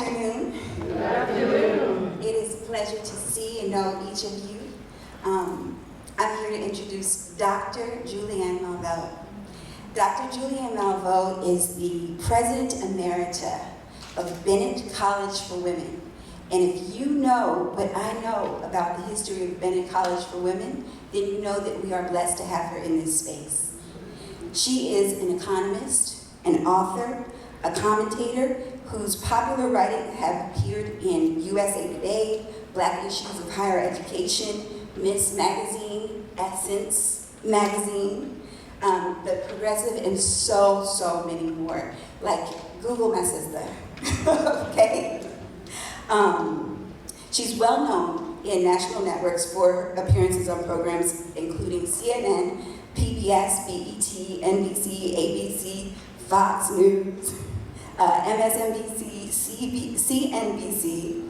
afternoon. Good afternoon. It is a pleasure to see and know each of you. I'm here to introduce Dr. Julianne Malveaux. Dr. Julianne Malveaux is the President Emerita of Bennett College for Women. And if you know what I know about the history of Bennett College for Women, then you know that we are blessed to have her in this space. She is an economist, an author, a commentator whose popular writing have appeared in USA Today, Black Issues of Higher Education, Miss Magazine, Essence Magazine, The Progressive, and so many more. Like, Google messes there, okay? She's well known in national networks for appearances on programs including CNN, PBS, BET, NBC, ABC, Fox News, MSNBC, CNBC,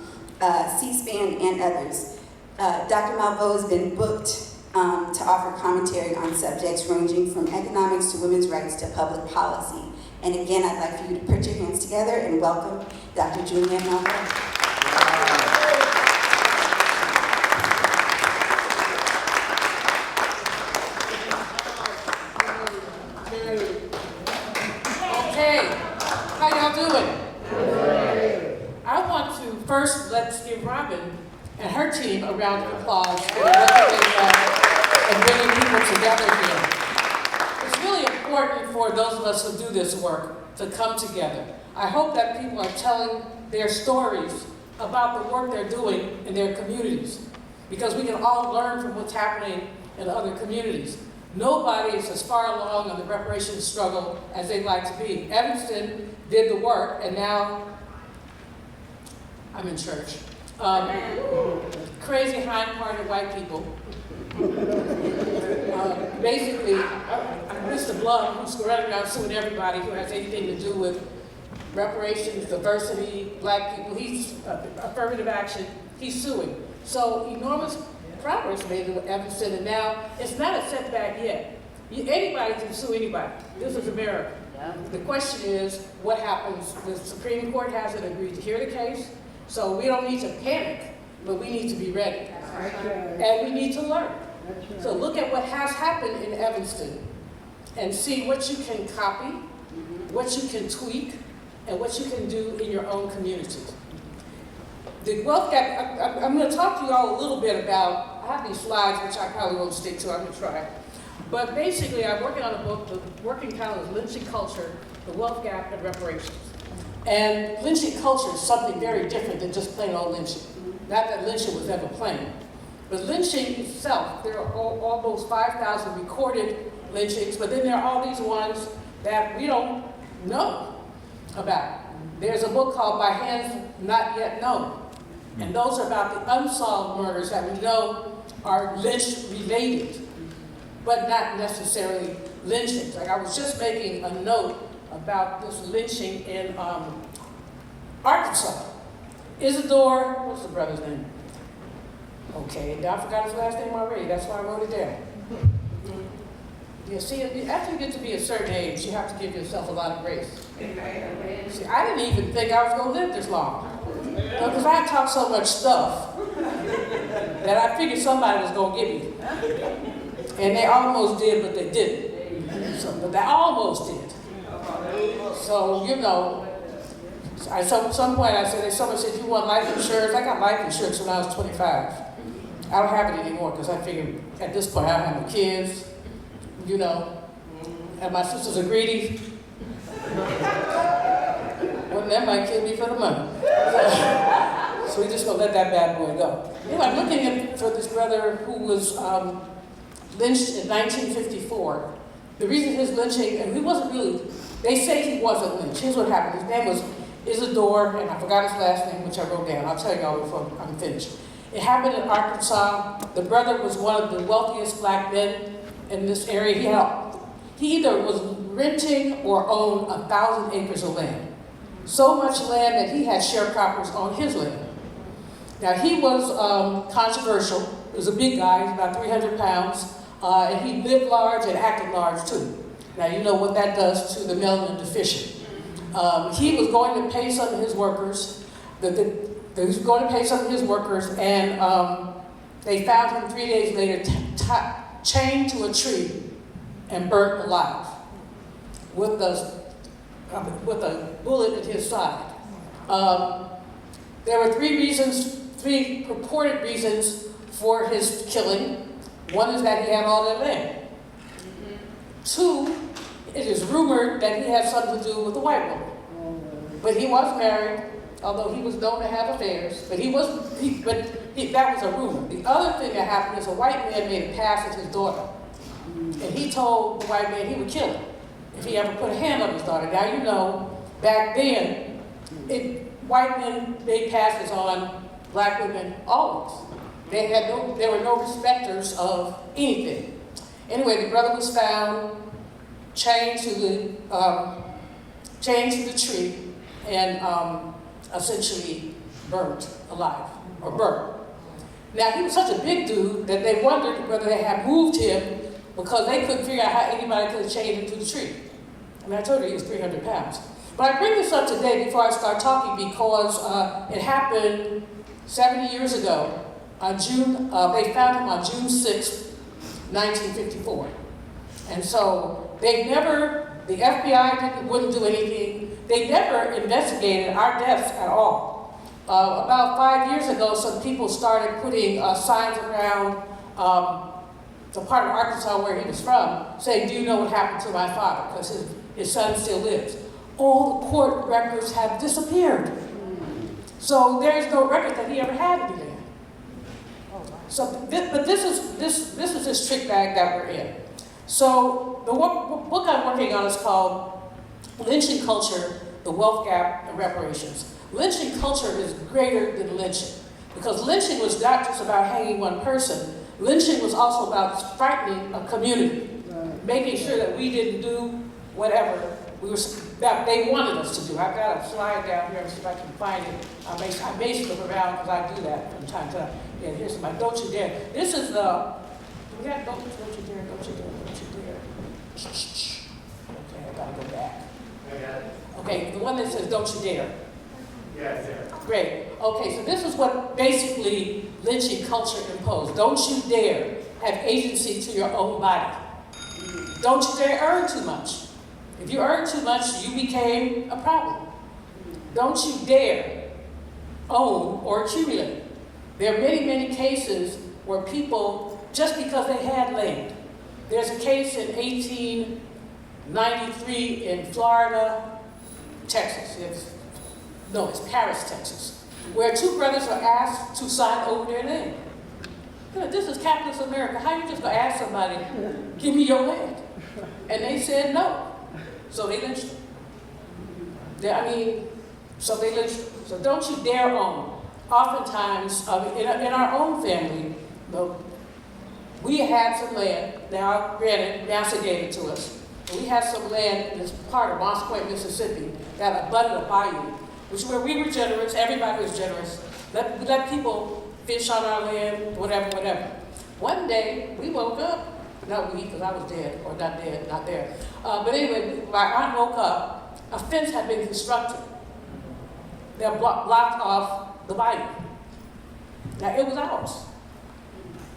C-SPAN, and others. Dr. Malveaux has been booked to offer commentary on subjects ranging from economics to women's rights to public policy. And again, I'd like for you to put your hands together and welcome Dr. Julianne Malveaux. First, let's give Robin and her team a round of applause for the work that they've done in bringing people together here. It's really important for those of us who do this work to come together. I hope that people are telling their stories about the work they're doing in their communities, because we can all learn from what's happening in other communities. Nobody is as far along on the reparations struggle as they'd like to be. Evanston did the work, and now I'm in church. Crazy hind-parted white people. Basically, Mr. Blum, who's running around suing everybody who has anything to do with reparations, diversity, black people, he's affirmative action, he's suing. So enormous progress made in Evanston, and now it's not a setback yet. Anybody can sue anybody. This is America. Yeah. The question is, what happens? The Supreme Court hasn't agreed to hear the case. So we don't need to panic, but we need to be ready. Right. And we need to learn. Right. So look at what has happened in Evanston and see what you can copy, what you can tweak, and what you can do in your own community. The wealth gap, I'm going to talk to you all a little bit about, I have these slides which I probably won't stick to, I'm going to try. But basically I'm working on a book, the working title is Lynching Culture, the Wealth Gap and Reparations. And lynching culture is something very different than just plain old lynching. Not that lynching was ever plain. But lynching itself, there are almost 5,000 recorded lynchings, but then there are all these ones that we don't know about. There's a book called By Hands Not Yet Known. And those are about the unsolved murders that we know are lynch-related, but not necessarily lynchings. Like I was just making a note about this lynching in Arkansas. Isidore, what's the brother's name? Okay, I forgot his last name already, that's why I wrote it down. Yeah, see, after you get to be a certain age, you have to give yourself a lot of grace. See, I didn't even think I was going to live this long. Because I talked so much stuff that I figured somebody was going to get me. And they almost did, but they didn't. But they almost did. So, you know, at some point I said, someone said, you want life insurance? I got life insurance when I was 25. I don't have it anymore because I figured at this point I don't have no kids, you know, and my sisters are greedy. Well, that might kill me for the money. So we just gonna let that bad boy go. Anyway, I'm looking for this brother who was lynched in 1954. The reason his lynching, and he wasn't really, they say he wasn't lynched. Here's what happened. His name was Isidore, and I forgot his last name, which I wrote down. I'll tell you all before I'm finished. It happened in Arkansas. The brother was one of the wealthiest black men in this area. He either was renting or owned 1,000 acres of land. So much land that he had sharecroppers on his land. Now he was controversial. He was a big guy, he was about 300 pounds. And he lived large and acted large too. Now you know what that does to the melanin deficient. He was going to pay some of his workers They was going to pay some of his workers, and they found him 3 days later chained to a tree and burnt alive with a bullet in his side. There were three purported reasons for his killing. One is that he had all that land. Two, it is rumored that he had something to do with a white woman. But he was married, although he was known to have affairs. But that was a rumor. The other thing that happened is a white man made a pass at his daughter. And he told the white man he would kill him if he ever put a hand on his daughter. Now you know, back then, white men made passes on black women always. There were no respecters of anything. Anyway, the brother was found chained to the tree and essentially burnt alive, or burnt. Now, he was such a big dude that they wondered whether they had moved him because they couldn't figure out how anybody could have chained him to the tree. I mean, I told you he was 300 pounds. But I bring this up today before I start talking because it happened 70 years ago. They found him on June 6th, 1954. And so the FBI wouldn't do anything. They never investigated our deaths at all. About 5 years ago, some people started putting signs around the part of Arkansas where he was from, saying, "Do you know what happened to my father?" Because his son still lives. All the court records have disappeared. So there's no record that he ever had any land. So, but this is this trick bag that we're in. So the book I'm working on is called Lynching Culture, the Wealth Gap, and Reparations. Lynching culture is greater than lynching, because lynching was not just about hanging one person. Lynching was also about frightening a community, making sure that we didn't do whatever that they wanted us to do. I've got a slide down here, see if I can find it. I may slip around because I do that from time to time. Yeah, here's my Don't You Dare. This is the, we got Don't You Dare, Don't You Dare, Don't You Dare. Okay, I gotta go back. I got it. Okay, the one that says Don't You Dare. Yeah, it's there. Great. Okay, so this is what basically lynching culture imposed. Don't you dare have agency to your own body. Don't you dare earn too much. If you earn too much, you became a problem. Don't you dare own or accumulate. There are many, many cases where people, just because they had land. There's a case in 1893 in Florida, Texas. It's Paris, Texas, where two brothers were asked to sign over their land. This is capitalist America. How you just gonna ask somebody, give me your land? And they said no. So they lynched them. So they lynched them. So don't you dare own. Oftentimes, in our own family, we had some land. Now, granted, NASA gave it to us. But we had some land in this part of Moss Point, Mississippi, that abutted a bayou, which where we were generous, everybody was generous. We let people fish on our land, whatever. One day, we woke up, not we, because I was dead, or not dead, not there. But anyway, my aunt woke up, a fence had been constructed that blocked off the bayou. Now, it was ours.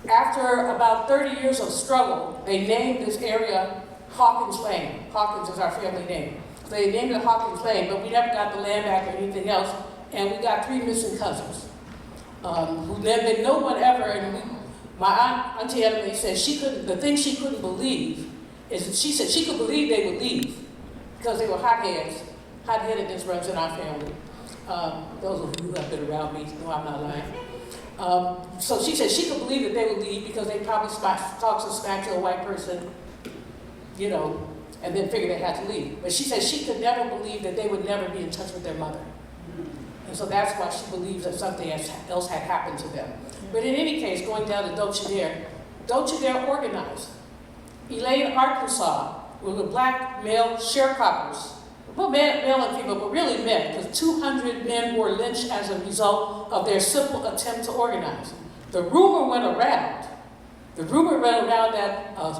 After about 30 years of struggle, they named this area Hawkins Lane. Hawkins is our family name. So they named it Hawkins Lane, but we never got the land back or anything else, and we got 3 missing cousins. No one ever, and my Auntie Emily said the thing she couldn't believe is that she said she could believe they would leave because they were hotheads. Hot-headedness runs in our family. Those of you who have been around me know I'm not lying. So she said she could believe that they would leave because they probably talked some smack to a white person, and then figured they had to leave. But she said she could never believe that they would never be in touch with their mother. And so that's why she believes that something else had happened to them. But in any case, going down to Don't You Dare organize. Elaine, Arkansas, were the black male sharecroppers. Well, male and female, but really men, because 200 men were lynched as a result of their simple attempt to organize. The rumor went around that a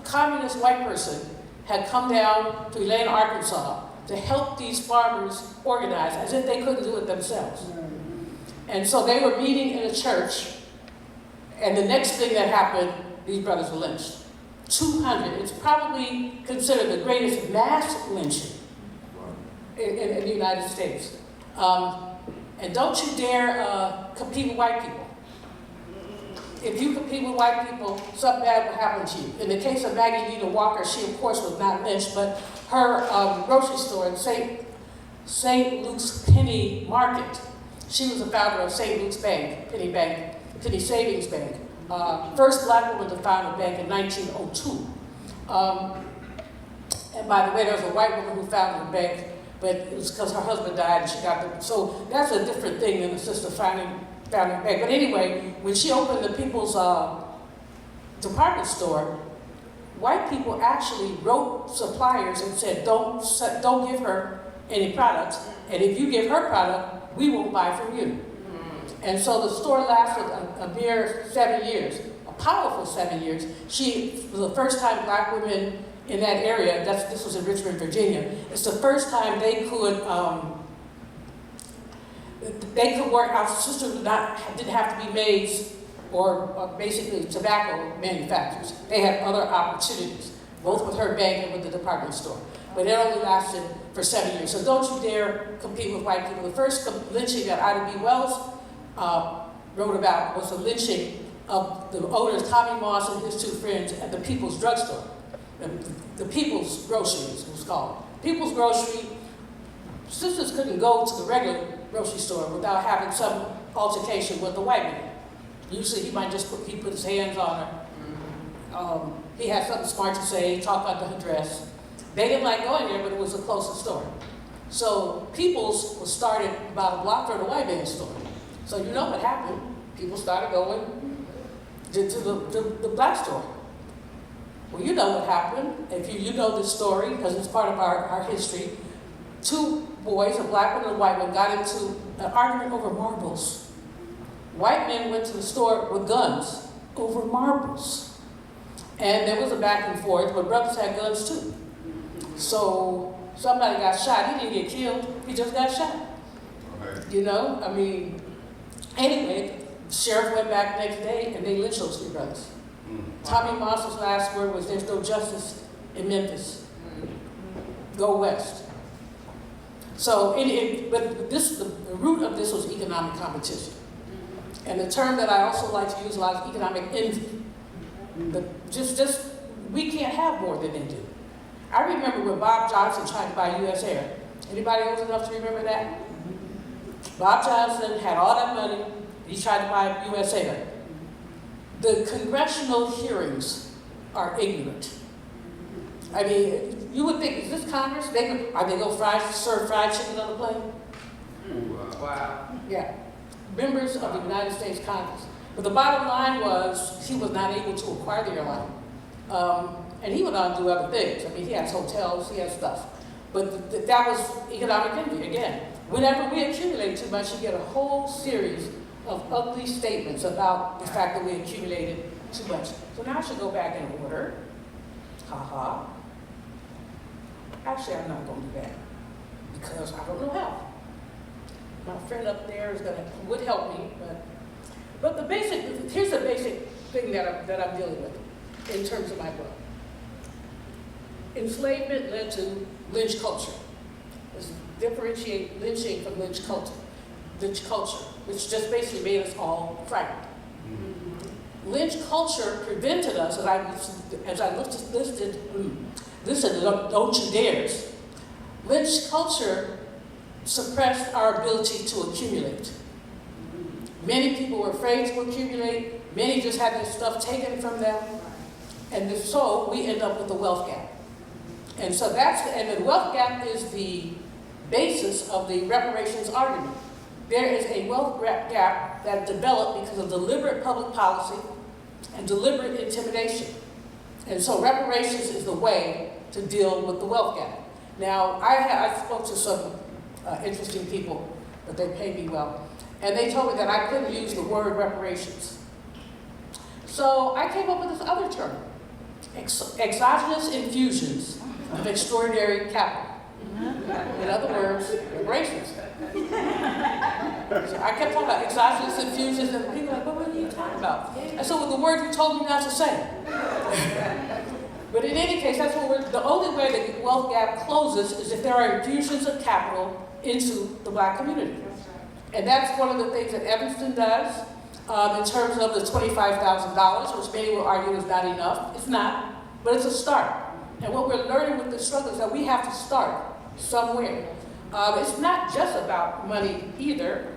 communist white person had come down to Elaine, Arkansas, to help these farmers organize, as if they couldn't do it themselves. And so they were meeting in a church, and the next thing that happened, these brothers were lynched. 200. It's probably considered the greatest mass lynching in the United States. And don't you dare compete with white people. If you compete with white people, something bad will happen to you. In the case of Maggie Nita Walker, she of course was not lynched, but her grocery store in St. Luke's Penny Market, she was the founder of St. Luke's Bank, Penny Savings Bank. First black woman to found a bank in 1902. And by the way, there was a white woman who founded the bank, but it was because her husband died and she got the, so that's a different thing than the sister founding a bank. But anyway, when she opened the People's department store, white people actually wrote suppliers and said, don't give her any products, and if you give her product, we won't buy from you. And so the store lasted a mere 7 years, a powerful 7 years. She was the first time black women in that area, this was in Richmond, Virginia, it's the first time they could work out. Sisters didn't have to be maids or basically tobacco manufacturers. They had other opportunities, both with her bank and with the department store. But it only lasted for 7 years. So don't you dare compete with white people. The first lynching that Ida B. Wells wrote about was the lynching of the owners, Tommy Moss and his 2 friends, at the People's Drugstore. The People's Grocery, it was called. People's Grocery, sisters couldn't go to the regular grocery store without having some altercation with the white man. Usually he might just put his hands on her. He had something smart to say, talk under her dress. They didn't like going there, but it was the closest store. So People's was started about a block from the white man's store. So you know what happened. People started going to the black store. Well, you know what happened. If you know this story, because it's part of our history. 2 boys, a black one and a white one, got into an argument over marbles. White men went to the store with guns over marbles. And there was a back and forth, but brothers had guns too. So somebody got shot. He didn't get killed, he just got shot. Okay. You know, I mean, anyway, the sheriff went back the next day and they lynched those 3 brothers. Tommy Moss's last word was, "There's no justice in Memphis. Go west." So, but the root of this was economic competition. And the term that I also like to use a lot is economic envy. We can't have more than they do. I remember when Bob Johnson tried to buy U.S. Air. Anybody old enough to remember that? Bob Johnson had all that money. He tried to buy U.S. Air. The congressional hearings are ignorant. I mean, you would think, is this Congress? Are they going to serve fried chicken on the plane? Wow. Yeah. Members of the United States Congress. But the bottom line was, he was not able to acquire the airline. And he went on to do other things. I mean, he has hotels, he has stuff. But that was economic envy, again. Whenever we accumulate too much, you get a whole series of ugly statements about the fact that we accumulated too much. So now I should go back in order. Ha. Actually, I'm not going to do that because I don't know how. My friend up there would help me, but here's the basic thing that I'm dealing with in terms of my book. Enslavement led to lynch culture. Let's differentiate lynching from lynch culture. Lynch culture, which just basically made us all frightened. Lynch culture prevented us, as I listed, don't you dares. Lynch culture suppressed our ability to accumulate. Many people were afraid to accumulate. Many just had their stuff taken from them. And so we end up with the wealth gap. And so and the wealth gap is the basis of the reparations argument. There is a wealth gap that developed because of deliberate public policy and deliberate intimidation. And so reparations is the way to deal with the wealth gap. Now, I spoke to some interesting people, but they pay me well. And they told me that I couldn't use the word reparations. So I came up with this other term, exogenous infusions of extraordinary capital. In other words, reparations. So I kept talking about exogenous infusions, and people were like, well, what are you talking about? And so with the word you told me not to say. But in any case, that's what the only way that the wealth gap closes is if there are infusions of capital into the Black community. And that's one of the things that Evanston does in terms of the $25,000, which many will argue is not enough. It's not, but it's a start. And what we're learning with this struggle is that we have to start somewhere. It's not just about money either.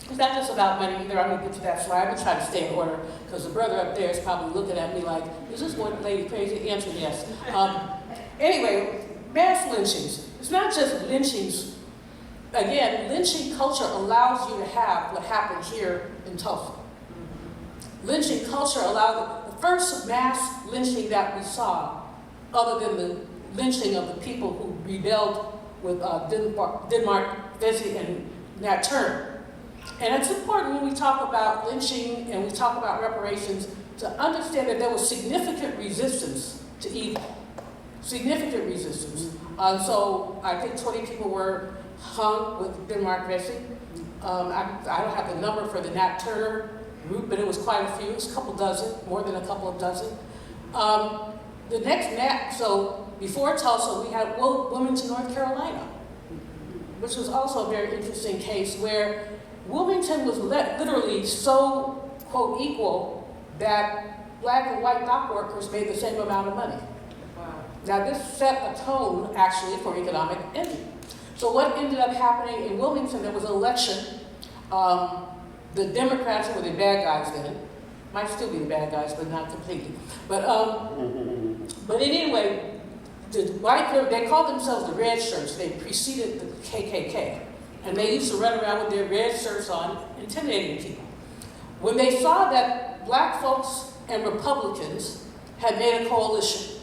It's not just about money either. I'm going to get to that slide. I'm trying to stay in order because the brother up there is probably looking at me like, is this one lady crazy? Answer yes. Anyway, mass lynchings. It's not just lynchings. Again, lynching culture allows you to have what happened here in Tulsa. Lynching culture allowed the first mass lynching that we saw, other than the lynching of the people who rebelled with Denmark Vesey and Nat Turner. And it's important when we talk about lynching and we talk about reparations to understand that there was significant resistance to evil. Significant resistance. So I think 20 people were hung with Denmark Vesey. I don't have the number for the Nat Turner group, but it was quite a few. It was a couple dozen, more than a couple of dozen. The next so before Tulsa, we had Wilmington, North Carolina, which was also a very interesting case where Wilmington was literally so, quote, equal that Black and white dock workers made the same amount of money. Wow. Now this set a tone, actually, for economic envy. So what ended up happening in Wilmington, there was an election. The Democrats, who were the bad guys then, might still be the bad guys, but not completely. But anyway, they called themselves the Red Shirts. They preceded the KKK. And they used to run around with their red shirts on, intimidating people. When they saw that Black folks and Republicans had made a coalition,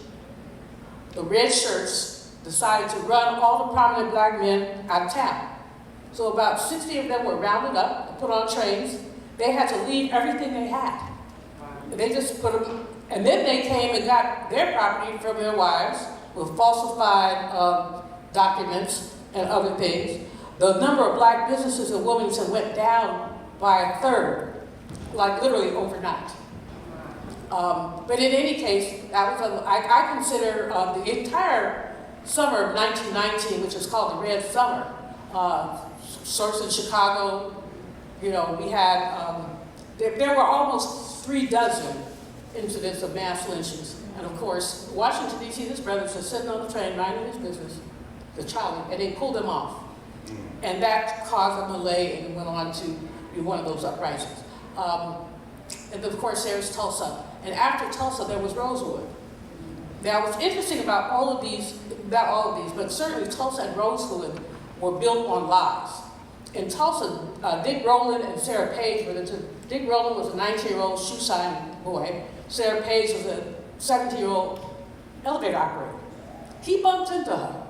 the Red Shirts decided to run all the prominent Black men out of town. So about 60 of them were rounded up and put on trains. They had to leave everything they had. They just put them, and then they came and got their property from their wives with falsified documents and other things. The number of Black businesses in Wilmington went down by a third, like literally overnight. But in any case, that was I consider the entire summer of 1919, which is called the Red Summer. Source in Chicago, we had, there were almost 36 incidents of mass lynchings. And of course, Washington, D.C., this brother was just sitting on the train, minding his business, the Charlie, and they pulled him off. And that caused a delay and went on to be one of those uprisings. And of course, there's Tulsa. And after Tulsa, there was Rosewood. Now, what's interesting about all of these, not all of these, but certainly Tulsa and Rosewood were built on lies. In Tulsa, Dick Rowland and Sarah Page were the two. Dick Rowland was a 19-year-old shoe shine boy. Sarah Page was a 17-year-old elevator operator. He bumped into her.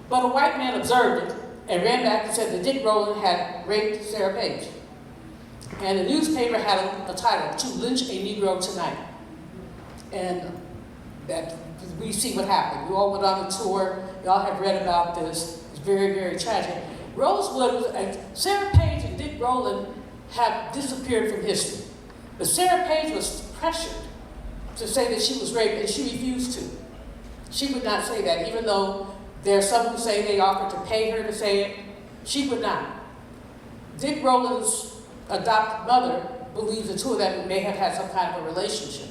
But a white man observed it and ran back and said that Dick Rowland had raped Sarah Page. And the newspaper had a title, "To Lynch a Negro Tonight." And that we see what happened. We all went on the tour. Y'all have read about this. It's very, very tragic. Rosewood, Sarah Page and Dick Rowland have disappeared from history. But Sarah Page was pressured to say that she was raped, and she refused to. She would not say that, even though there are some who say they offered to pay her to say it. She would not. Dick Rowland's adopted mother believes the two of them may have had some kind of a relationship.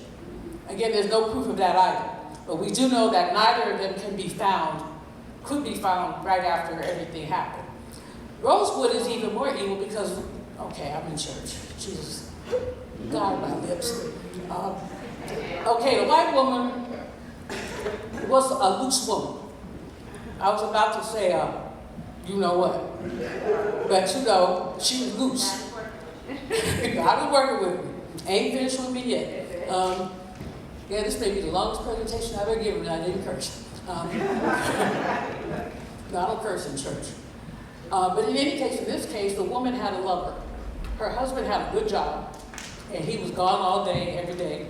Again, there's no proof of that either. But we do know that neither of them could be found right after everything happened. Rosewood is even more evil because, okay, I'm in church. Jesus, God, my lips. Okay, the white woman was a loose woman. I was about to say, you know what, but she was loose. God was working with me. Ain't finished with me yet. Yeah, this may be the longest presentation I've ever given, and I didn't curse. No, I don't curse in church. But in any case, in this case, the woman had a lover. Her husband had a good job, and he was gone all day, every day.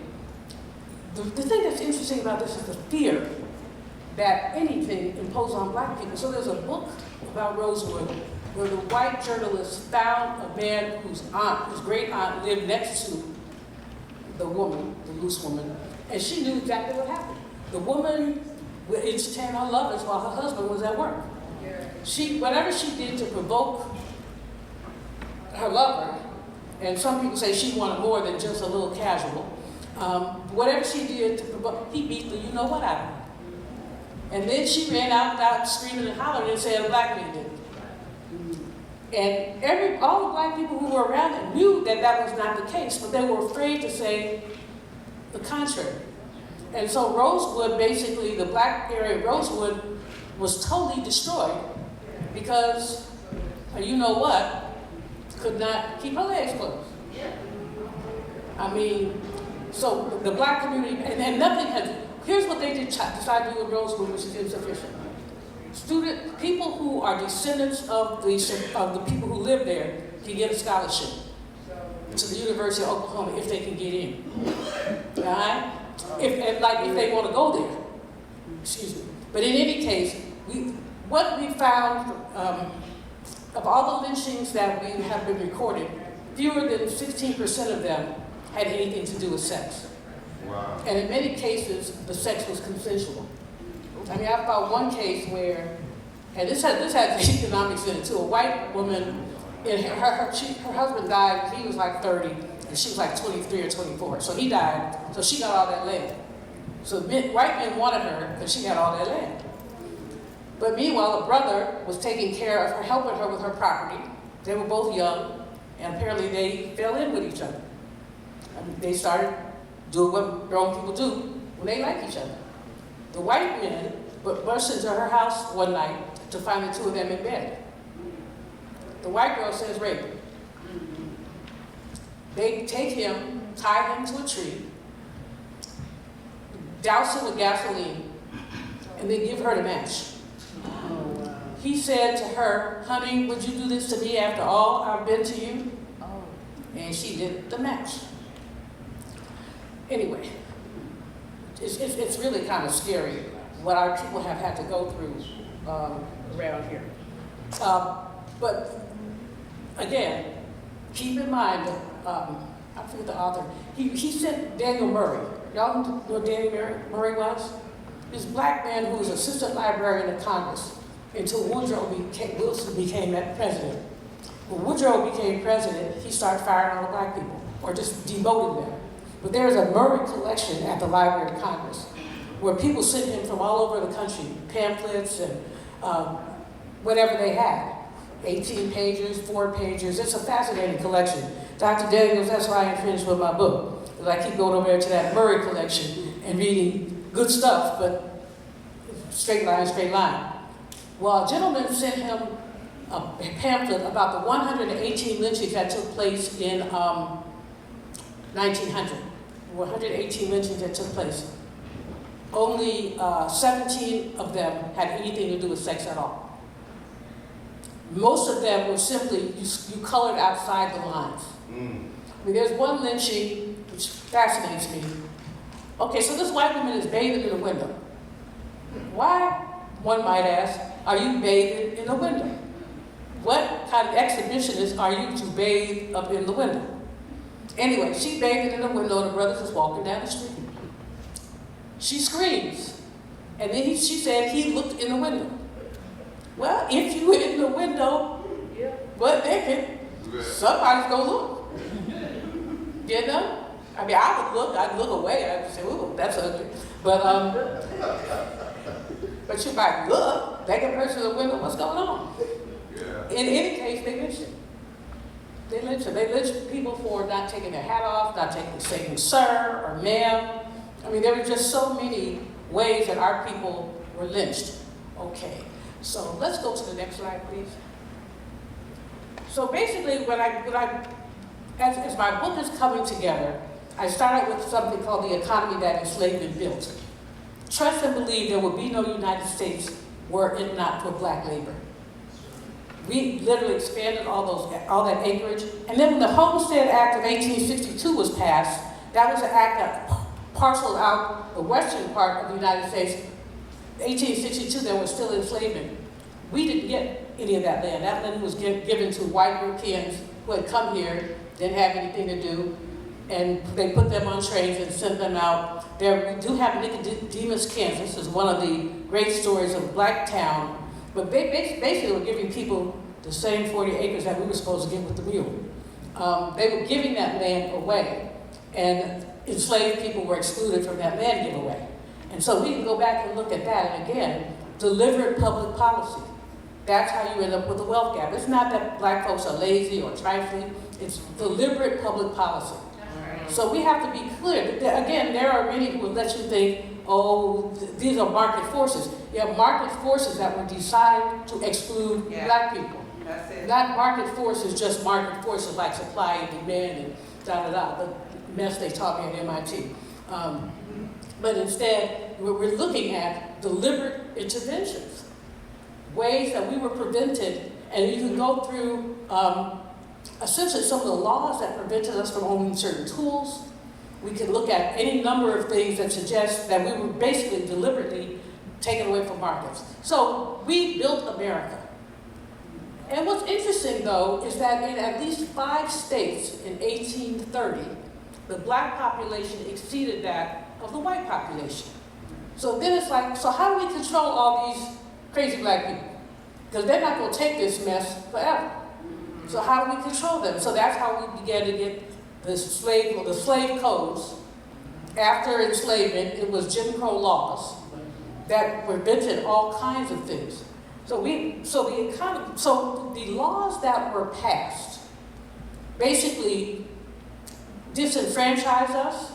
The thing that's interesting about this is the fear that anything imposed on black people. So there's a book about Rosewood where the white journalist found a man whose great aunt lived next to the woman, the loose woman, and she knew exactly what happened. The woman would entertain her lovers while her husband was at work. Whatever she did to provoke her lover, and some people say she wanted more than just a little casual, whatever she did to provoke, he beat the you-know-what out of her. And then she ran out screaming and hollering and said a black man did it. And all the black people who were around it knew that that was not the case, but they were afraid to say the contrary. And so Rosewood, basically, the black area of Rosewood was totally destroyed because, you know what, could not keep her legs closed. I mean, so the black community, and nothing had, here's what they did decide to do in Rosewood, which is insufficient. People who are descendants of the people who live there can get a scholarship to the University of Oklahoma if they can get in. All right? If they want to go there. Excuse me. But in any case, what we found of all the lynchings that we have been recorded, fewer than 16% of them had anything to do with sex. Wow. And in many cases, the sex was consensual. I mean, I found one case where, and this has economics in it too. A white woman, her husband died. He was like 30, and she was like 23 or 24. So he died. So she got all that land. So white men wanted her because she got all that land. But meanwhile, the brother was taking care of her, helping her with her property. They were both young, and apparently they fell in with each other. And they started doing what grown people do when they like each other. The white men burst into her house one night to find the two of them in bed. The white girl says rape. They take him, tie him to a tree, douse him with gasoline, and then give her the match. He said to her, "Honey, would you do this to me after all I've been to you?" And she did the match. Anyway, it's really kind of scary what our people have had to go through around here. But again, keep in mind that, I forget the author, he sent Daniel Murray. Y'all know who Daniel Murray was? This black man who was assistant librarian in Congress until Wilson became that president. When Woodrow became president, he started firing all the black people, or just demoting them. But there's a Murray collection at the Library of Congress where people sent him from all over the country, pamphlets and whatever they had. 18 pages, 4 pages. It's a fascinating collection. Dr. Daniels, that's why I finished with my book. Because I keep going over there to that Murray collection and reading good stuff, but straight line, straight line. Well, a gentleman sent him a pamphlet about the 118 lynchings that took place in 1900. 118 lynchings that took place. Only 17 of them had anything to do with sex at all. Most of them were simply, you colored outside the lines. I mean, there's one lynching which fascinates me. Okay, so this white woman is bathing in a window. Why, one might ask, are you bathing in a window? What kind of exhibitionist are you to bathe up in the window? Anyway, she bathed in the window and the brothers was walking down the street. She screams. And then she said he looked in the window. Well, if you were in the window, butt naked, somebody's gonna look. You know? I mean, I'd look away, I'd say, ooh, that's ugly. But you might look, naked person in the window, what's going on? In any case, they lynched him. They lynched people for not taking their hat off, not saying sir or ma'am. I mean, there were just so many ways that our people were lynched. Okay, so let's go to the next slide, please. So basically, as my book is coming together, I started with something called the economy that enslavement built. Trust and believe there would be no United States were it not for black labor. We literally expanded all that acreage. And then when the Homestead Act of 1862 was passed, that was an act that parceled out the western part of the United States 1862, there was still enslavement. We didn't get any of that land. That land was given to white Europeans who had come here, didn't have anything to do, and they put them on trains and sent them out. There, we do have Nicodemus, Kansas, is one of the great stories of Black Town, but basically we're giving people the same 40 acres that we were supposed to get with the mule. They were giving that land away, and enslaved people were excluded from that land giveaway. And so we can go back and look at that, and again, deliberate public policy. That's how you end up with a wealth gap. It's not that Black folks are lazy or trifling, it's deliberate public policy. So we have to be clear. Again, there are many who will let you think, oh, these are market forces. You have market forces that were designed to exclude Black people. That's it. Not market forces, just market forces like supply and demand and da-da-da, the mess they taught me at MIT. But instead, we're looking at deliberate interventions, ways that we were prevented, and you can go through essentially some of the laws that prevented us from owning certain tools. We could look at any number of things that suggest that we were basically deliberately taken away from markets. So we built America. And what's interesting, though, is that in at least 5 states in 1830, the Black population exceeded that of the white population. So then it's like, so how do we control all these crazy Black people? Because they're not going to take this mess forever. So how do we control them? So that's how we began to get the slave codes. After enslavement, it was Jim Crow laws that prevented all kinds of things. So the laws that were passed basically disenfranchised us.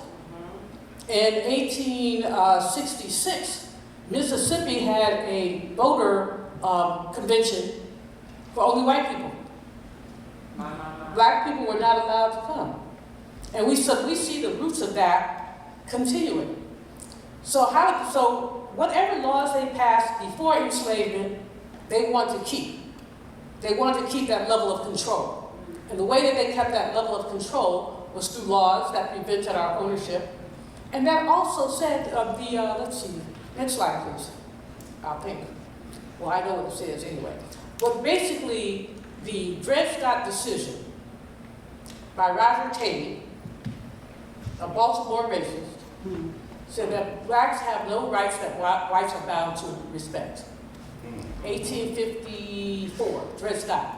In 1866, Mississippi had a voter convention for only white people. Black people were not allowed to come. And we see the roots of that continuing. So whatever laws they passed before enslavement, they want to keep. They want to keep that level of control. And the way that they kept that level of control was through laws that prevented our ownership. And that also said, let's see, next slide please. I'll think. Well, I know what it says anyway. But basically, the Dred Scott decision by Roger Taney, a Baltimore racist, said that Blacks have no rights that whites are bound to respect. 1854, Dred Scott.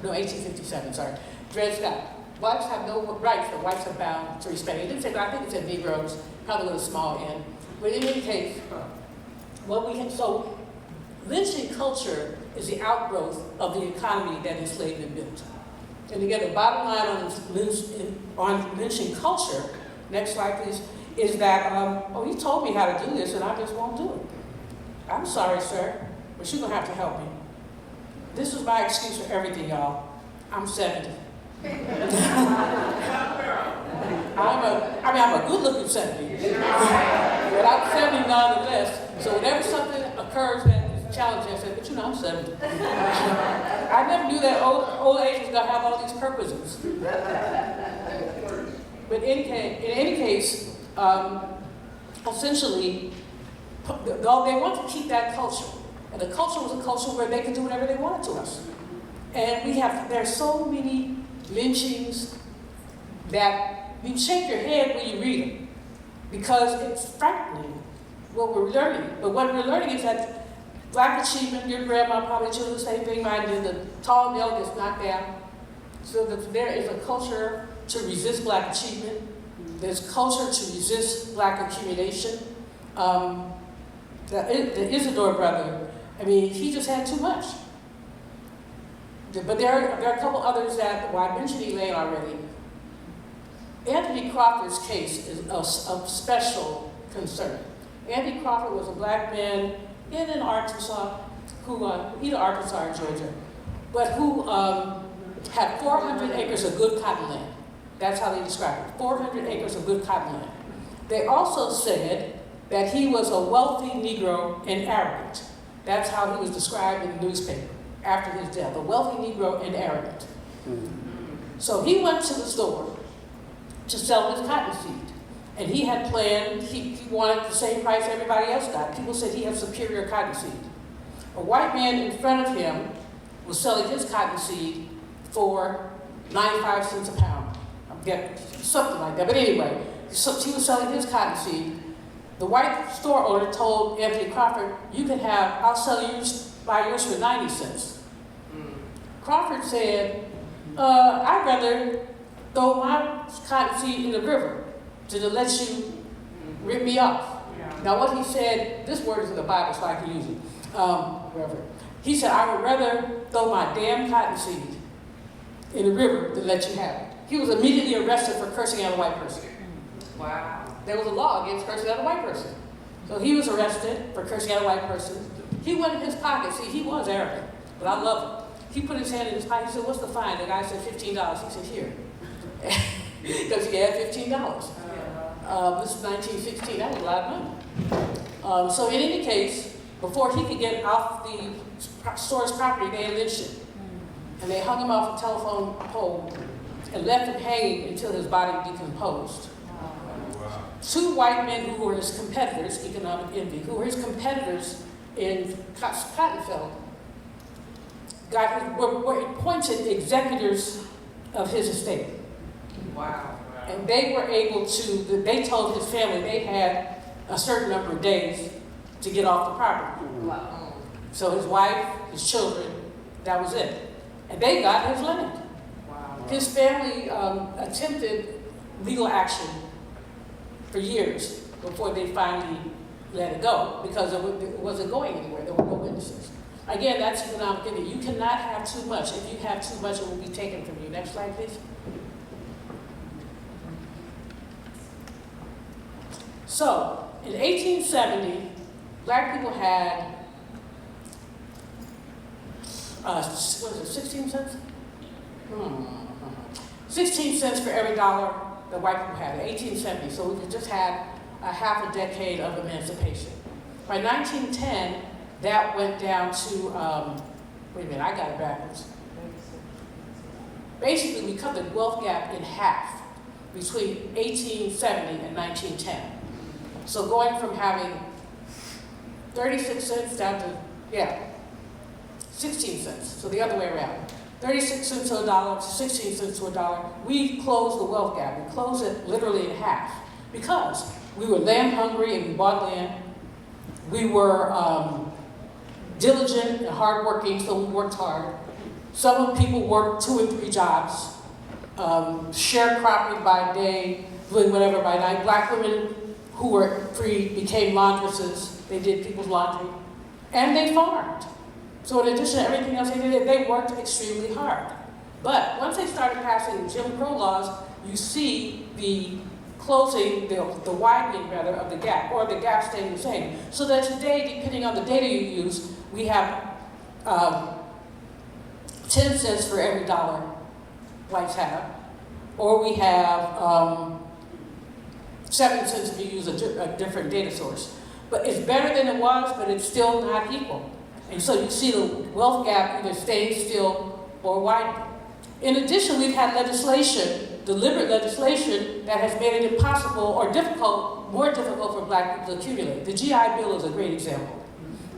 No, 1857, sorry. Dred Scott. Blacks have no rights that whites are bound to respect. He didn't say, I think it said Negroes, probably with a small n. But in any case, so lynching culture is the outgrowth of the economy that enslavement built. And again, the bottom line on lynching culture, next slide please, is that, you told me how to do this and I just won't do it. I'm sorry, sir, but you're gonna have to help me. This is my excuse for everything, y'all. I'm 70. I'm a good-looking 70, but I'm 70 nonetheless. So whenever something occurs that is challenging, I say, but I'm 70. I never knew that old age was gonna have all these purposes. But in any case, essentially, they want to keep that culture, and the culture was a culture where they could do whatever they wanted to us. And there's so many lynchings that you shake your head when you read them, because it's frightening what we're learning. But what we're learning is that Black achievement, your grandma probably told the same thing, mine did, the tall male gets knocked down. So that there is a culture to resist Black achievement. There's culture to resist Black accumulation. The Isidore brother, he just had too much. But there are a couple others that, I mentioned Elaine already. Anthony Crawford's case is of special concern. Anthony Crawford was a Black man in Arkansas, either Arkansas or Georgia, but who had 400 acres of good cotton land. That's how they described it, 400 acres of good cotton land. They also said that he was a wealthy Negro and arrogant. That's how he was described in the newspaper after his death, a wealthy Negro and arrogant. So he went to the store to sell his cotton seed. And he had planned, he wanted the same price everybody else got. People said he had superior cottonseed. A white man in front of him was selling his cottonseed for 95 cents a pound. I'm getting something like that. But anyway, so he was selling his cottonseed. The white store owner told Anthony Crawford, you can have, I'll sell yours, buy yours for 90 cents. Crawford said, I'd rather throw my cottonseed in the river to let you rip me off. Now what he said, this word is in the Bible, so I can use it. Wherever. He said, I would rather throw my damn cottonseed in the river than let you have it. He was immediately arrested for cursing out a white person. Wow. There was a law against cursing out a white person. So he was arrested for cursing out a white person. He went in his pocket. See, he was arrogant, but I love him. He put his hand in his pocket. He said, what's the fine? The guy said, $15. He said, here. Because he had $15. This is 1916. That was a lot of money. So in any case, before he could get off the store's property, they had lynched him. And they hung him off a telephone pole and left him hanging until his body decomposed. Wow. Two white men who were his competitors, economic envy, who were his competitors in Cottonfield, were appointed executors of his estate. Wow. And they were able to, they told his family they had a certain number of days to get off the property. Wow. So his wife, his children, that was it. And they got his land. Wow. His family attempted legal action for years before they finally let it go because it wasn't going anywhere. There were no witnesses. Again, that's economic envy. You cannot have too much. If you have too much, it will be taken from you. Next slide, please. So, in 1870, black people had, what is it, 16 cents? 16 cents for every dollar the white people had in 1870. So we just had a half a decade of emancipation. By 1910, that went down to, wait a minute, I got it backwards. Basically, we cut the wealth gap in half between 1870 and 1910. So going from having 36 cents down to, 16 cents. So the other way around. 36 cents to a dollar to 16 cents to a dollar. We closed the wealth gap. We closed it literally in half because we were land hungry and we bought land. We were diligent and hardworking, so we worked hard. Some of the people worked 2 and 3 jobs, sharecropping by day, doing whatever by night. Black women who were free became laundresses. They did people's laundry. And they farmed. So in addition to everything else they did, they worked extremely hard. But once they started passing Jim Crow laws, you see the closing, the widening rather, of the gap, or the gap staying the same. So that today, depending on the data you use, we have 10 cents for every dollar whites have, or we have 7 cents if you use a different data source. But it's better than it was, but it's still not equal. And so you see the wealth gap either staying still or widening. In addition, we've had legislation, deliberate legislation, that has made it impossible or difficult, more difficult for black people to accumulate. The GI Bill is a great example.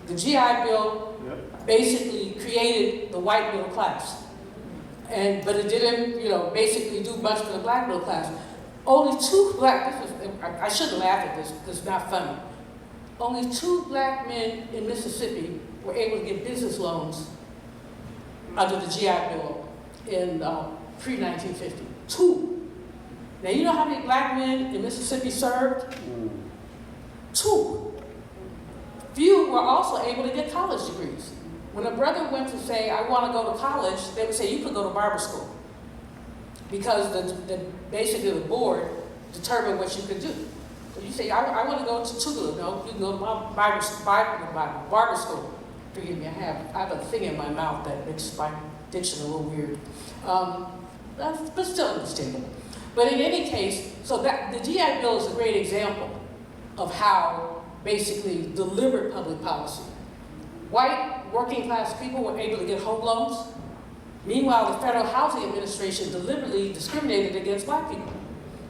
The GI Bill basically created the white middle class. But it didn't, basically do much for the black middle class. Only 2 black, I shouldn't laugh at this because it's not funny. Only 2 black men in Mississippi were able to get business loans under the GI Bill in pre-1950. 2. Now you know how many black men in Mississippi served? 2. Few were also able to get college degrees. When a brother went to say, I want to go to college, they would say, you could go to barber school. Because basically the board determined what you could do. So you say, I want to go to Tougaloo. No, you can go to my barber school. Forgive me, I have a thing in my mouth that makes my diction a little weird. But still understandable. But in any case, so that the GI Bill is a great example of how basically deliberate public policy. White working class people were able to get home loans. Meanwhile, the Federal Housing Administration deliberately discriminated against black people.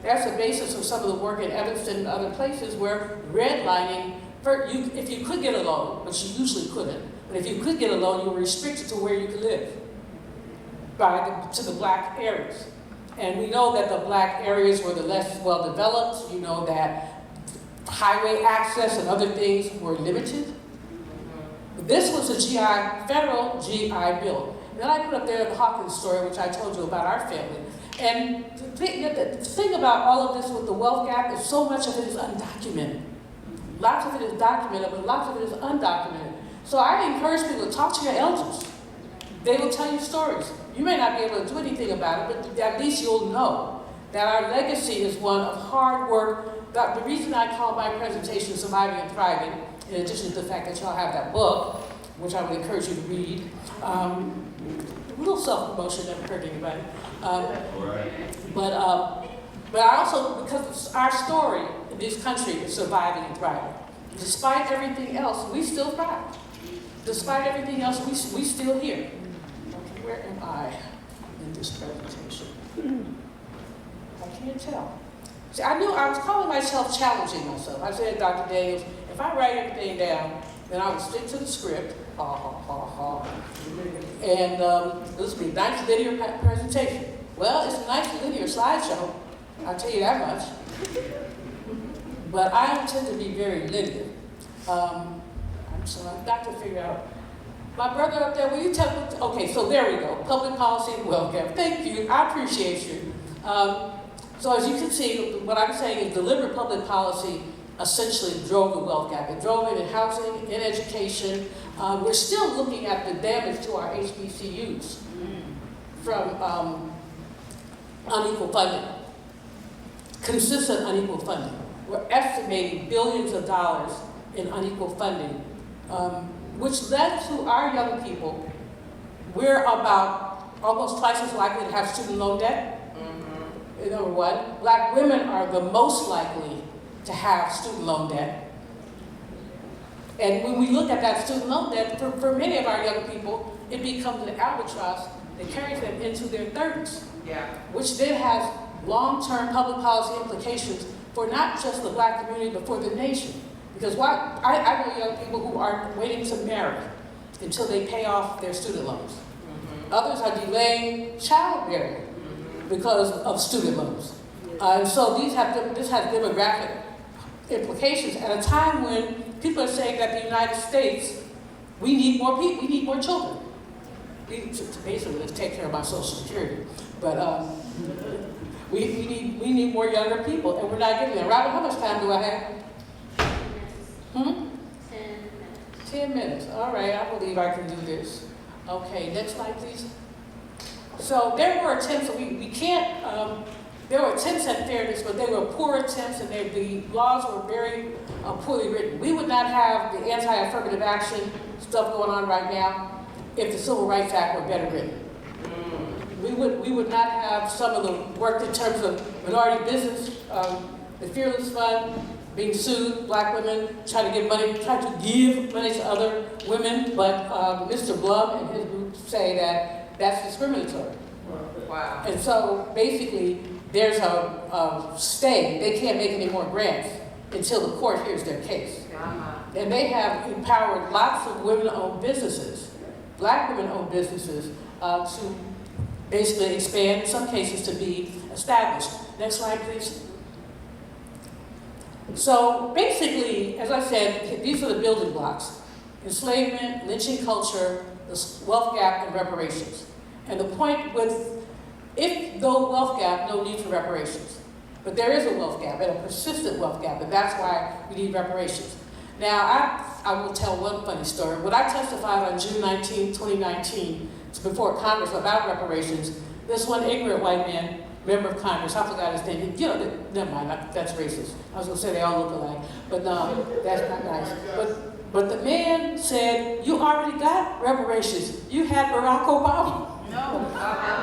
That's the basis of some of the work in Evanston and other places where redlining, if you could get a loan, which you usually couldn't, but if you could get a loan, you were restricted to where you could live to the black areas. And we know that the black areas were the less well developed. You know that highway access and other things were limited. This was a federal GI Bill. And then I put up there the Hawkins story, which I told you about our family. And the thing about all of this with the wealth gap is so much of it is undocumented. Lots of it is documented, but lots of it is undocumented. So I encourage people to talk to your elders. They will tell you stories. You may not be able to do anything about it, but at least you'll know that our legacy is one of hard work. The reason I call my presentation Surviving and Thriving, in addition to the fact that y'all have that book, which I would encourage you to read, a little self-promotion never hurt anybody. But I also, because our story in this country is surviving and thriving. Despite everything else, we still thrive. Despite everything else, we still here. Okay, where am I in this presentation? I can't tell. See, I knew I was calling myself challenging myself. I said, Dr. Daniels, if I write everything down, then I will stick to the script. Ha, ha, ha, ha. And this will be a nice linear presentation. Well, it's a nice linear slideshow, I'll tell you that much. But I tend to be very linear. So I've got to figure out. My brother up there, will you tell me? Okay, so there we go. Public policy and wealth gap. Thank you. I appreciate you. So as you can see, what I'm saying is deliberate public policy essentially drove the wealth gap. It drove it in housing, in education. We're still looking at the damage to our HBCUs from unequal funding, consistent unequal funding. We're estimating billions of dollars in unequal funding, which led to our young people, we're about almost twice as likely to have student loan debt. Number one, black women are the most likely to have student loan debt. And when we look at that student loan debt, for many of our young people, it becomes an albatross that carries them into their 30s. Yeah. Which then has long-term public policy implications for not just the black community, but for the nation. Because I know young people who are waiting to marry until they pay off their student loans. Others are delaying childbearing because of student loans. And so this has demographic implications at a time when people are saying that the United States, we need more people, we need more children. Basically, let's take care of our Social Security. But we need more younger people, and we're not getting there. Robert, how much time do I have? 10 minutes. 10 minutes. All right, I believe I can do this. Okay, next slide, please. So there were attempts, we can't, there were attempts at fairness, but they were poor attempts, and the laws were very poorly written. We would not have the anti-affirmative action stuff going on right now if the Civil Rights Act were better written. We would not have some of the work in terms of minority business, the Fearless Fund, being sued, black women trying to give money to other women, but Mr. Blum and his group say that that's discriminatory. Wow. And so basically, there's a stay. They can't make any more grants until the court hears their case. And they have empowered lots of women-owned businesses, black women-owned businesses, to basically expand, in some cases to be established. Next slide, please. So basically, as I said, these are the building blocks: enslavement, lynching culture, the wealth gap, and reparations. And the point with, if no wealth gap, no need for reparations. But there is a wealth gap, and a persistent wealth gap, and that's why we need reparations. Now, I will tell one funny story. When I testified on June 19, 2019, before Congress about reparations, this one ignorant white man, member of Congress, I forgot his name. You know, never mind, that's racist. I was gonna say they all look alike, but no, that's not nice. But the man said, "You already got reparations. You had Barack Obama." No.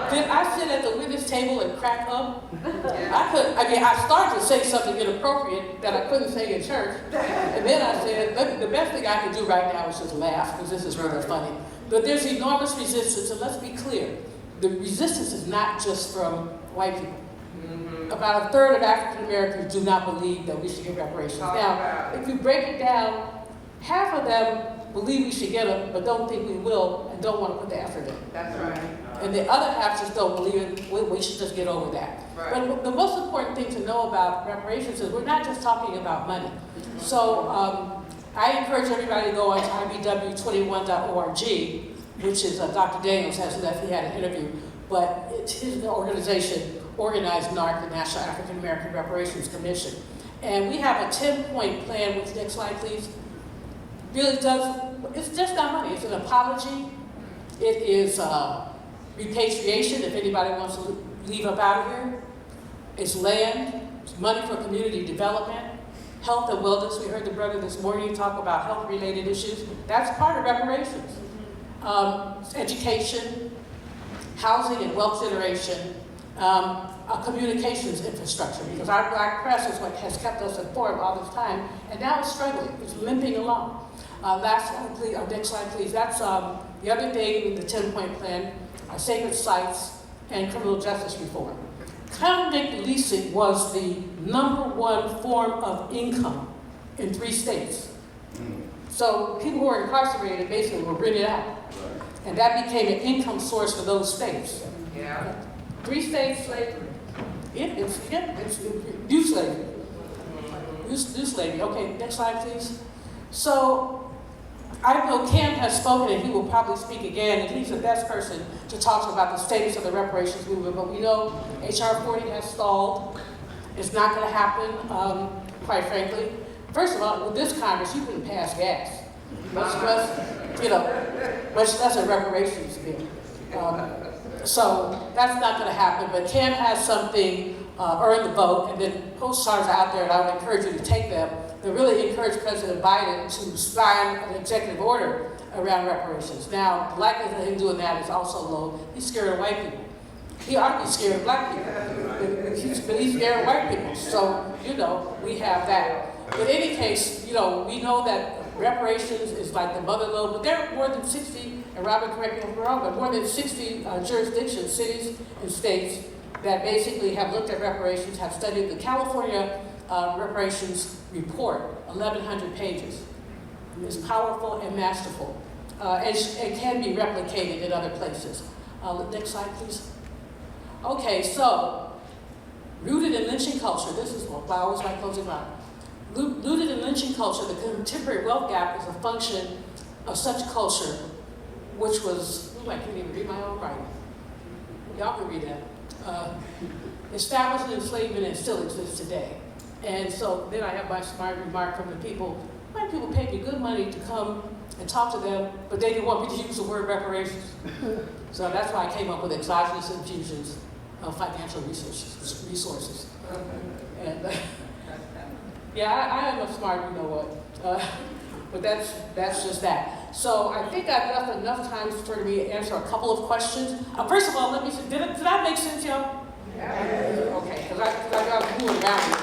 Did I sit at the witness table and crack up? I started to say something inappropriate that I couldn't say in church. And then I said, the best thing I can do right now is just laugh, because this is really funny. But there's enormous resistance, and let's be clear. The resistance is not just from white people. About a third of African Americans do not believe that we should get reparations. Now, if you break it down, half of them believe we should get them, but don't think we will, and don't want to put the effort in. That's right. And the other half just don't believe it. We should just get over that. Right. But the most important thing to know about reparations is we're not just talking about money. So I encourage everybody to go on to ibw21.org, which is Dr. Daniels has left. He had an interview, but it's his organization organized NARC, the National African American Reparations Commission. And we have a 10-point plan, which next slide please, really does, it's just not money. It's an apology. It is repatriation, if anybody wants to leave up out of here. It's land, it's money for community development, health and wellness. We heard the brother this morning talk about health-related issues. That's part of reparations. Education, housing and wealth generation, a communications infrastructure, because our black press is what has kept us informed all this time, and now it's struggling, it's limping along. Last slide, please, next slide, please. That's the other thing in the 10-point plan, sacred sites and criminal justice reform. Convict leasing was the #1 form of income in 3 states. So people who were incarcerated basically were rented out. And that became an income source for those states. Yeah. 3 states, slavery. It's new slavery. New slavery. Okay, next slide, please. So I know Cam has spoken, and he will probably speak again, and he's the best person to talk about the status of the reparations movement. But we know HR 40 has stalled. It's not going to happen, quite frankly. First of all, with this Congress, you couldn't pass gas, much less a reparations bill. So that's not going to happen. But Cam has something, earn the vote, and then postcards are out there, and I would encourage you to take them. They really encourage President Biden to sign an executive order around reparations. Now, the likelihood of him doing that is also low. He's scared of white people. He ought to be scared of black people, but he's scared of white people. So, we have that. But in any case, we know that reparations is like the mother lode, but there are more than 60, and Robert, correct me if I'm wrong, but more than 60 jurisdictions, cities, and states that basically have looked at reparations, have studied the California reparations report, 1,100 pages. It's powerful and masterful, and can be replicated in other places. Next slide, please. Okay, so, rooted in lynching culture, this is what I always like closing on. Rooted in lynching culture, the contemporary wealth gap is a function of such culture, which was, I can't even read my own writing. Y'all can read that. Established enslavement and still exists today. And so then I have my smart remark from the people. White people paid me good money to come and talk to them, but they didn't want me to use the word reparations. So that's why I came up with exogenous infusions of financial resources. And yeah, I am a smart, but that's just that. So I think I've left enough time for me to answer a couple of questions. First of all, let me say, did that make sense, y'all? Yeah. Okay, because I got moving around here.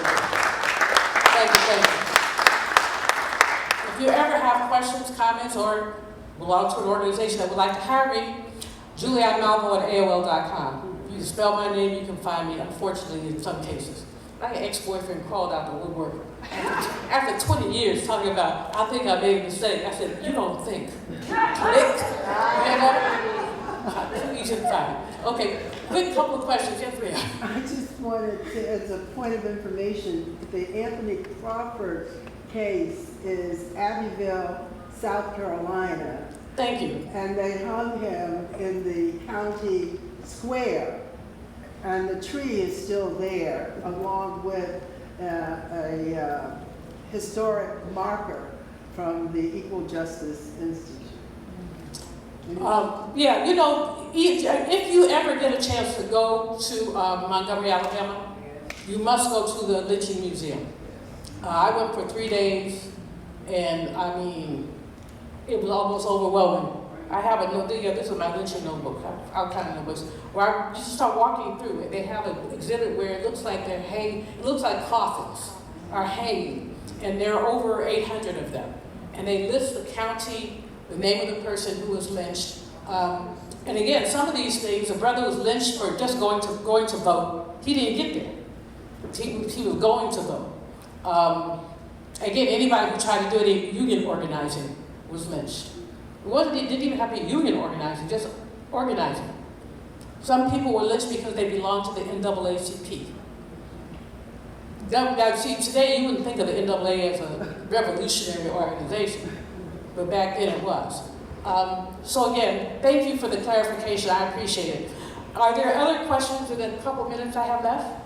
Thank you. If you ever have questions, comments, or belong to an organization that would like to hire me, Julianne Malveaux at AOL.com. If you spell my name, you can find me, unfortunately, in some cases. Like an ex-boyfriend crawled out the woodwork. After 20 years talking about, I think I made a mistake. I said, you don't think. Easy to find. Okay, quick couple of questions. Yes, ma'am. I just wanted to, as a point of information, the Anthony Crawford case is Abbeville, South Carolina. Thank you. And they hung him in the county square. And the tree is still there, along with a historic marker from the Equal Justice Institute. Yeah, if you ever get a chance to go to Montgomery, Alabama, you must go to the Lynching Museum. I went for 3 days, and I mean, it was almost overwhelming. I have a notebook, this is my lynching notebook, all kind of notebooks, where I just start walking through it. They have an exhibit where it looks like they're hanging, it looks like coffins are hanging, and there are over 800 of them. And they list the county, the name of the person who was lynched, And again, some of these things, a brother was lynched for just going to vote. He didn't get there. He was going to vote. Again, anybody who tried to do any union organizing was lynched. It didn't even have to be union organizing, just organizing. Some people were lynched because they belonged to the NAACP. Now, see, today you wouldn't think of the NAA as a revolutionary organization, but back then it was. So again, thank you for the clarification. I appreciate it. Are there other questions in the couple minutes I have left?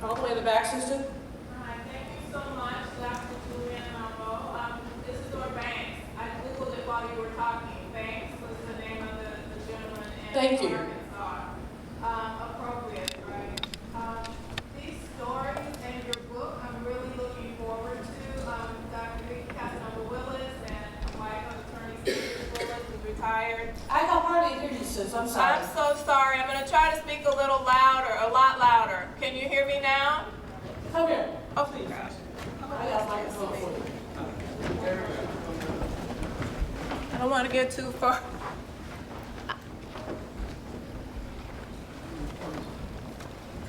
All the way in the back, sister? Hi, thank you so much, Dr. Julianne Malveaux. This is Dora Banks. I Googled it while you were talking. Banks was the name of the gentleman in Thank you. Arkansas. Appropriate, right? These stories and your book, I'm really looking forward to. Dr. Vicky Casanova-Willis and wife of Attorney Willis, who's retired. I can hardly hear you, sis. I'm sorry. I'm so sorry. I'm going to try to speak a little louder, a lot louder. Can you hear me now? Come here. Oh, please. I got a microphone for you. I don't want to get too far.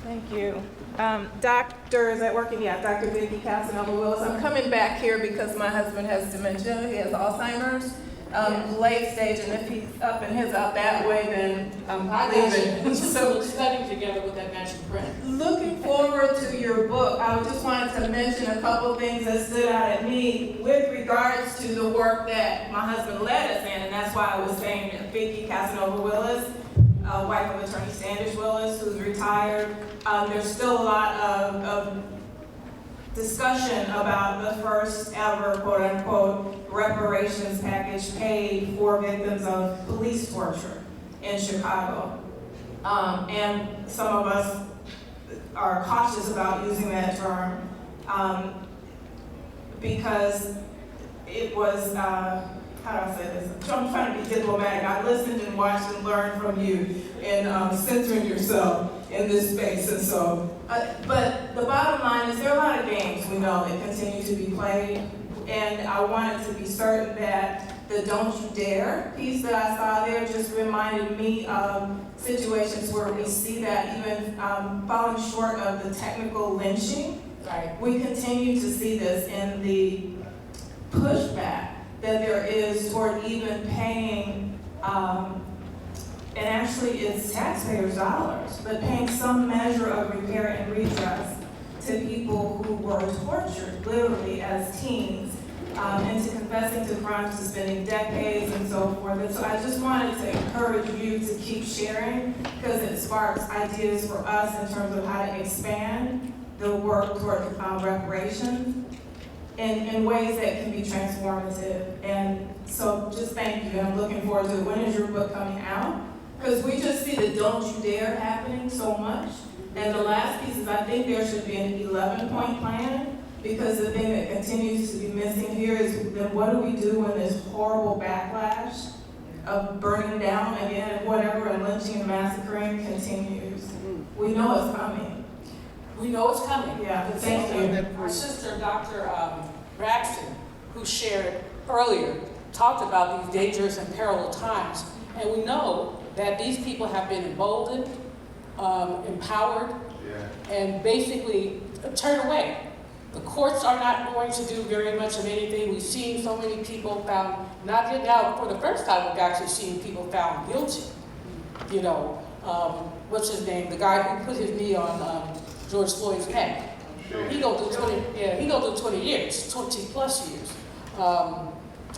Thank you. Doctor, is that working? Yeah, Dr. Vicky Casanova-Willis. I'm coming back here because my husband has dementia. He has Alzheimer's. Late stage, and if he's up and his out that way, then I'm leaving. We still studying together with that magic print. Looking forward to your book. I just wanted to mention a couple things that stood out at me with regards to the work that my husband led us in, and that's why I was saying that Vicky Casanova-Willis, wife of Attorney Standish Willis, who's retired. There's still a lot of discussion about the first ever, quote unquote, reparations package paid for victims of police torture in Chicago. And some of us are cautious about using that term because it was, how do I say this? I'm trying to be diplomatic. I listened and watched and learned from you in censoring yourself in this space. And so, but the bottom line is there are a lot of games we know that continue to be played. And I wanted to be certain that the "Don't You Dare" piece that I saw there just reminded me of situations where we see that even falling short of the technical lynching. Right. We continue to see this in the pushback that there is toward even paying, and actually it's taxpayers' dollars, but paying some measure of repair and redress to people who were tortured literally as teens, into confessing to crimes, to spending decades and so forth. And so I just wanted to encourage you to keep sharing because it sparks ideas for us in terms of how to expand the work toward reparations in ways that can be transformative. And so just thank you. I'm looking forward to it. When is your book coming out? Because we just see the "Don't You Dare" happening so much. And the last piece is I think there should be an 11-point plan, because the thing that continues to be missing here is then what do we do when this horrible backlash of burning down again and whatever and lynching and massacring continues? We know it's coming. We know it's coming. Yeah, thank you. Our sister, Dr. Braxton, who shared earlier, talked about these dangerous and perilous times. And we know that these people have been emboldened, empowered, and basically turned away. The courts are not going to do very much of anything. We've seen so many people found, not yet now, for the first time we've actually seen people found guilty. You know, what's his name? The guy who put his knee on George Floyd's neck. He gonna do 20 years, 20 plus years.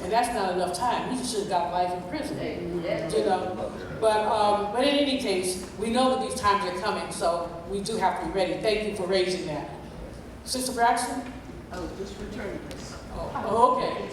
And that's not enough time. He should have got life in prison. You know, but in any case, we know that these times are coming, so we do have to be ready. Thank you for raising that. Sister Braxton? Oh, just returning this. Oh, okay.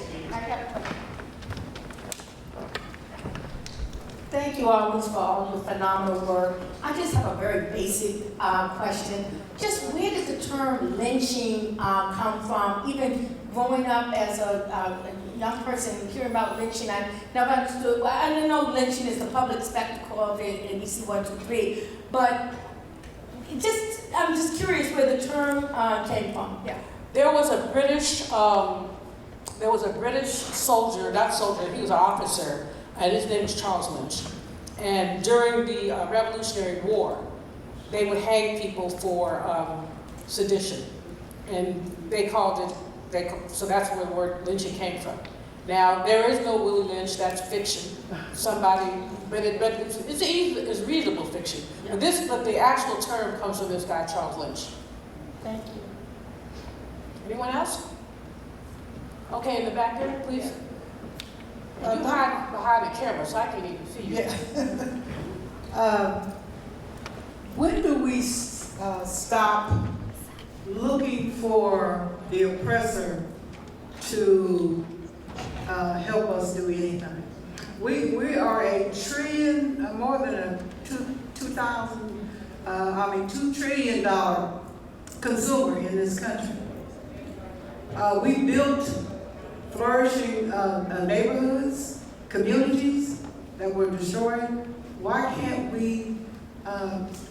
Thank you all for all the phenomenal work. I just have a very basic question. Just where does the term lynching come from? Even growing up as a young person, hearing about lynching, I never understood. Well, I didn't know lynching is the public spectacle of it in EC 123, but I'm just curious where the term came from. Yeah. There was a British soldier, not soldier, he was an officer, and his name was Charles Lynch. And during the Revolutionary War, they would hang people for sedition. And they called it, so that's where the word lynching came from. Now, there is no Willie Lynch, that's fiction. Somebody, but it's reasonable fiction. But the actual term comes from this guy, Charles Lynch. Thank you. Anyone else? Okay, in the back there, please. And you hide behind the camera, so I can't even see you. Yeah. When do we stop looking for the oppressor to help us do anything? We are a trillion, more than a $2 trillion consumer in this country. We built flourishing neighborhoods, communities that were destroyed. Why can't we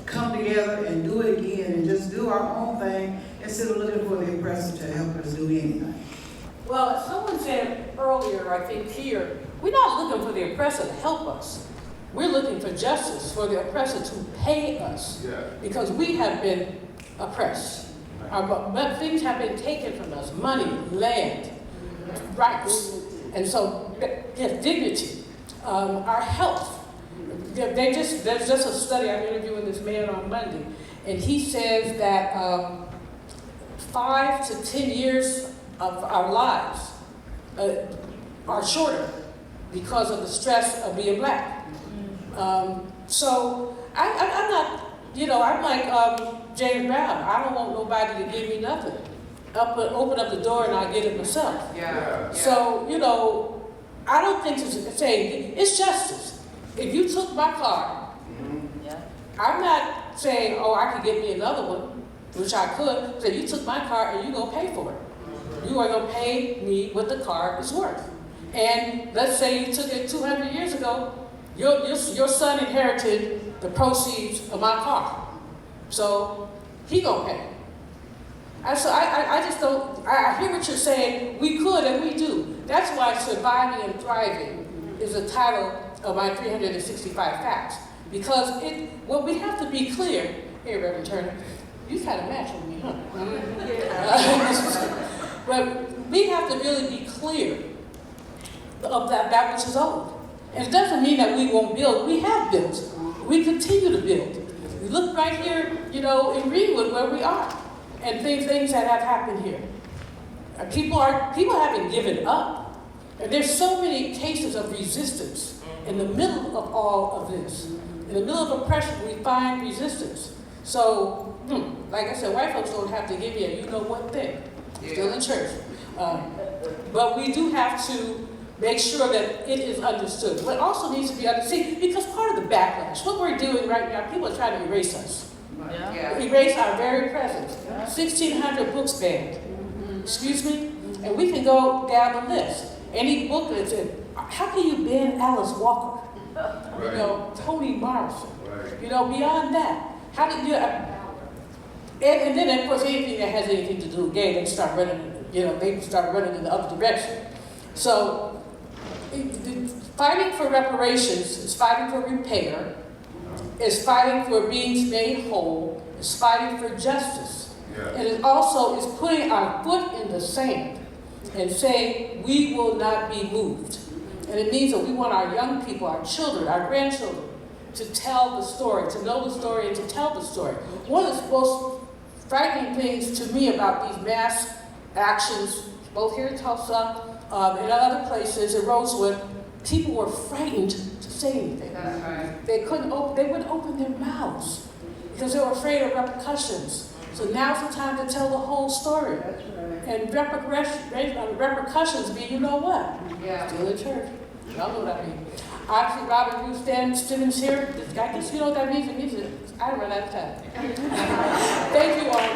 come together and do it again and just do our own thing instead of looking for the oppressor to help us do anything? Well, someone said earlier, I think here, we're not looking for the oppressor to help us. We're looking for justice for the oppressor to pay us because we have been oppressed. Things have been taken from us, money, land, rights, and so dignity, our health. There's just a study, I'm interviewing this man on Monday, and he says that 5 to 10 years of our lives are shorter because of the stress of being black. So I'm not, I'm like James Brown. I don't want nobody to give me nothing. Open up the door and I'll get it myself. Yeah. So, I don't think saying it's justice. If you took my car, I'm not saying, oh, I could get me another one, which I could. So you took my car and you're going to pay for it. You are going to pay me what the car is worth. And let's say you took it 200 years ago, your son inherited the proceeds of my car. So he going to pay. So I just don't, I hear what you're saying. We could and we do. That's why Surviving and Thriving is the title of my 365 facts. Because well, we have to be clear. Here, Reverend Turner, you kind of match with me, huh? But we have to really be clear of that which is old. And it doesn't mean that we won't build. We have built. We continue to build. We look right here, in Greenwood where we are. And things that have happened here. People haven't given up. And there's so many cases of resistance in the middle of all of this. In the middle of oppression, we find resistance. So, like I said, white folks don't have to give you a you-know-what thing. Still in church. But we do have to make sure that it is understood. What also needs to be understood, because part of the backlash, what we're doing right now, people are trying to erase us. Erase our very presence. 1,600 books banned. Excuse me? And we can go down the list. Any book that's in, how can you ban Alice Walker? Toni Morrison. Beyond that. How did you, and then of course anything that has anything to do with gay, they start running, they start running in the other direction. So, fighting for reparations is fighting for repair, is fighting for being made whole, is fighting for justice. And it also is putting our foot in the sand and saying we will not be moved. And it means that we want our young people, our children, our grandchildren, to tell the story, to know the story, and to tell the story. One of the most frightening things to me about these mass actions, both here in Tulsa and other places, in Rosewood, people were frightened to say anything. That's right. They wouldn't open their mouths because they were afraid of repercussions. So now's the time to tell the whole story. That's right. And repercussions be, you know what? Still in church. Y'all know what I mean. Actually, Robert Ruth Stevens here. I guess you know what that means. It means I run out of time. Thank you all.